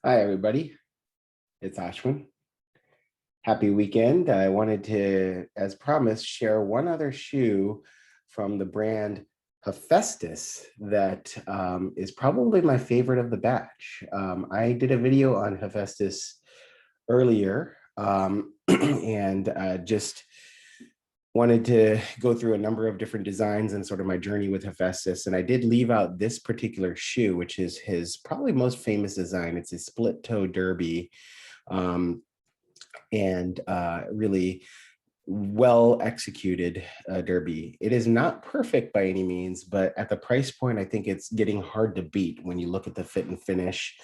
Hi, everybody. It's Ashwin. Happy weekend. I wanted to, as promised, share one other shoe from the brand Hephaestus that is probably my favorite of the batch. I did a video on Hephaestus earlier and just wanted to go through a number of different designs and sort of my journey with Hephaestus. And I did leave out this particular shoe, which is his probably most famous design. It's a split toe derby. Um, and really well executed derby. It is not perfect by any means, but at the price point, I think it's getting hard to beat when you look at the fit and finish.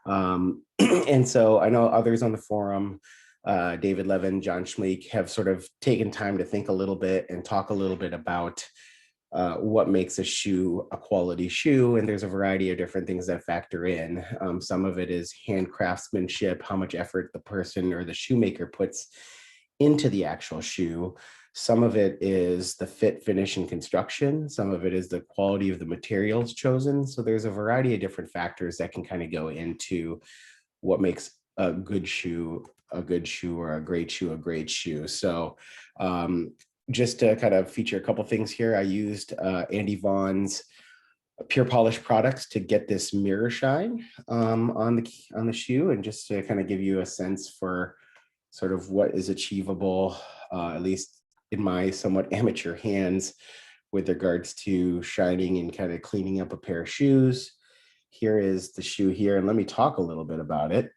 And so I know others on the forum, David Levin, John Schmeek, have sort of taken time to think a little bit and talk a little bit about what makes a shoe a quality shoe. And there's a variety of different things that factor in. Some of it is hand craftsmanship, how much effort the person or the shoemaker puts into the actual shoe. Some of it is the fit, finish, and construction. Some of it is the quality of the materials chosen. So there's a variety of different factors that can kind of go into what makes a good shoe a good shoe, or a great shoe a great shoe. So just to kind of feature a couple things here, I used Andy Vaughn's pure polish products to get this mirror shine on the shoe, and just to kind of give you a sense for sort of what is achievable, at least in my somewhat amateur hands, with regards to shining and kind of cleaning up a pair of shoes. Here is the shoe here, and let me talk a little bit about it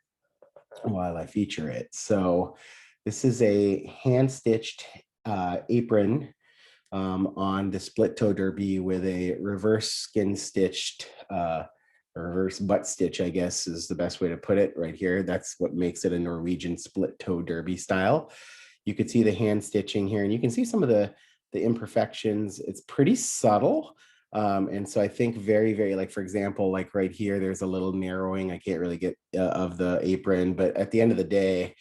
while I feature it. So this is a hand-stitched apron on the split toe derby with a reverse skin stitched reverse butt stitch, I guess is the best way to put it right here. That's what makes it a Norwegian split toe derby style. You can see the hand stitching here, and you can see some of the imperfections. It's pretty subtle. And so I think very, like, for example, like right here, there's a little narrowing. I can't really get of the apron, but at the end of the day,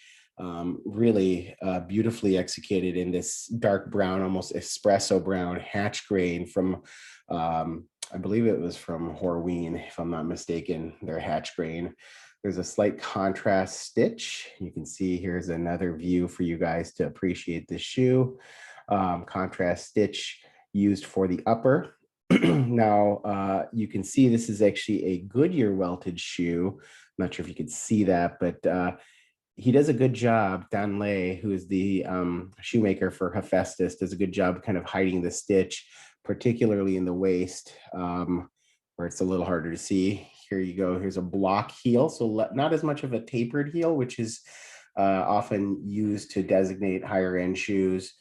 really beautifully executed in this dark brown, almost espresso brown hatch grain from, I believe it was from Horween, if I'm not mistaken, their hatch grain. There's a slight contrast stitch. You can see here's another view for you guys to appreciate this shoe. Contrast stitch used for the upper. Now, you can see this is actually a Goodyear welted shoe. I'm not sure if you could see that, but he does a good job. Dan Lay, who is the shoemaker for Hephaestus, does a good job kind of hiding the stitch, particularly in the waist, where it's a little harder to see. Here you go. Here's a block heel, so not as much of a tapered heel, which is often used to designate higher end shoes.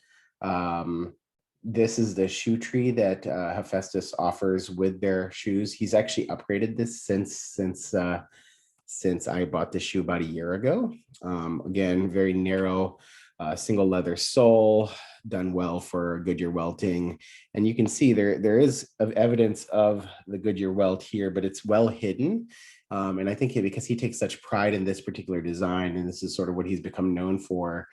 This is the shoe tree that Hephaestus offers with their shoes. He's actually upgraded this since I bought this shoe about a year ago. Again, very narrow, single leather sole, done well for Goodyear welting. And you can see there is evidence of the Goodyear welt here, but it's well hidden. And I think because he takes such pride in this particular design, and this is sort of what he's become known for,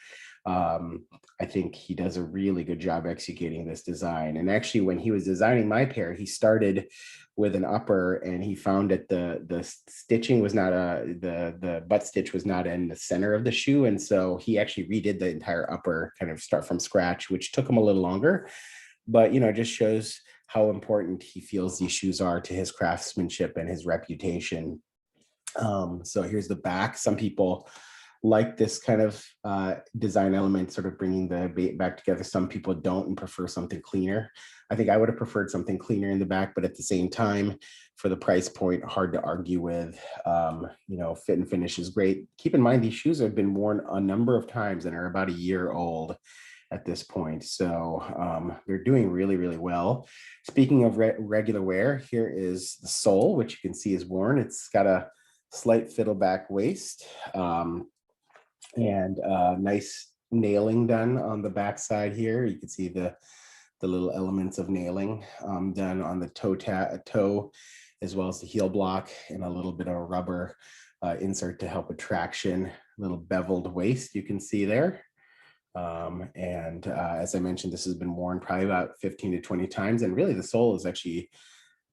I think he does a really good job executing this design. And actually, when he was designing my pair, he started with an upper, and he found that the stitching was not the butt stitch was not in the center of the shoe, and so he actually redid the entire upper, kind of start from scratch, which took him a little longer, but it just shows how important he feels these shoes are to his craftsmanship and his reputation. So here's the back. Some people like this kind of design element, sort of bringing the back together. Some people don't and prefer something cleaner. I think I would have preferred something cleaner in the back, but at the same time, for the price point, hard to argue with. Fit and finish is great. Keep in mind, these shoes have been worn a number of times and are about a year old at this point. So they're doing really, really well. Speaking of regular wear, here is the sole, which you can see is worn. It's got a slight fiddleback waist. And nice nailing done on the back side here. You can see the little elements of nailing done on the toe, as well as the heel block, and a little bit of a rubber insert to help with traction. Little beveled waist you can see there. And as I mentioned, this has been worn probably about 15 to 20 times. And really the sole is actually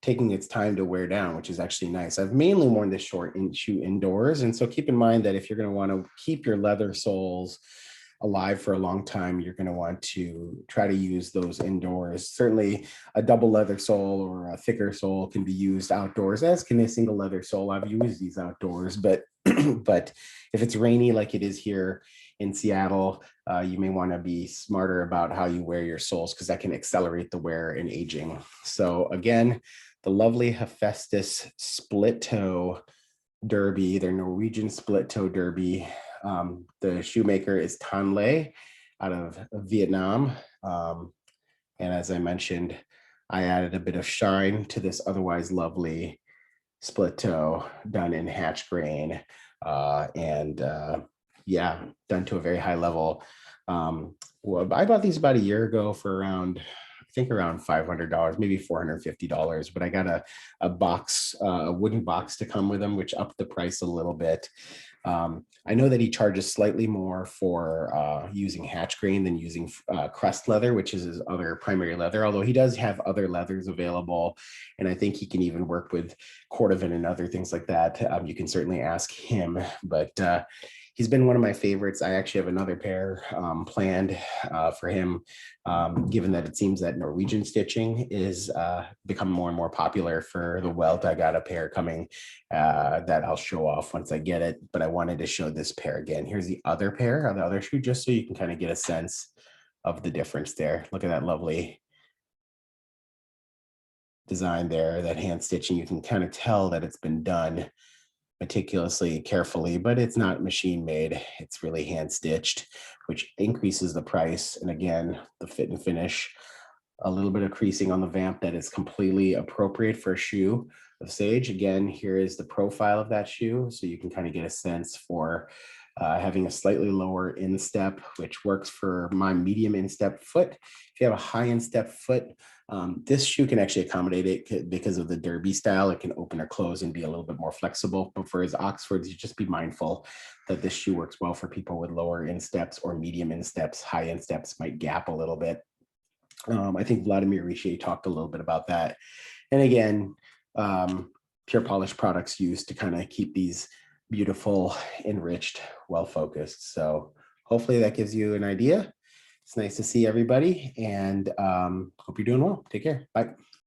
taking its time to wear down, which is actually nice. I've mainly worn this shoe indoors. And so keep in mind that if you're going to want to keep your leather soles alive for a long time, you're going to want to try to use those indoors. Certainly a double leather sole or a thicker sole can be used outdoors, as can a single leather sole. I've used these outdoors, but but if it's rainy like it is here in Seattle, you may want to be smarter about how you wear your soles, because that can accelerate the wear and aging. So again, the lovely Hephaestus Split Toe Derby, their Norwegian Split Toe Derby. The shoemaker is Tan Le out of Vietnam. And as I mentioned, I added a bit of shine to this otherwise lovely split toe done in hatchgrain, yeah, done to a very high level. Well, I bought these about a year ago for around, I think around $500, maybe $450, but I got a box, a wooden box to come with them, which upped the price a little bit. I know that he charges slightly more for using hatchgrain than using crust leather, which is his other primary leather, although he does have other leathers available. And I think he can even work with cordovan and other things like that. You can certainly ask him, but he's been one of my favorites. I actually have another pair planned for him, given that it seems that Norwegian stitching is become more and more popular for the welt. I got a pair coming that I'll show off once I get it, but I wanted to show this pair again. Here's the other pair, the other shoe, just so you can kind of get a sense of the difference there. Look at that lovely design there, that hand stitching. You can kind of tell that it's been done meticulously, carefully, but it's not machine made. It's really hand stitched, which increases the price. And again, the fit and finish, a little bit of creasing on the vamp that is completely appropriate for a shoe of Sage. Again, here is the profile of that shoe, so you can kind of get a sense for having a slightly lower instep, which works for my medium instep foot. If you have a high instep foot, this shoe can actually accommodate it because of the derby style. It can open or close and be a little bit more flexible. But for his Oxfords, you just be mindful that this shoe works well for people with lower insteps or medium insteps. High insteps might gap a little bit. I think Vladimir Richer talked a little bit about that. And again, pure polish products used to kind of keep these beautiful, enriched, well-focused. So hopefully that gives you an idea. It's nice to see everybody, and hope you're doing well. Take care. Bye.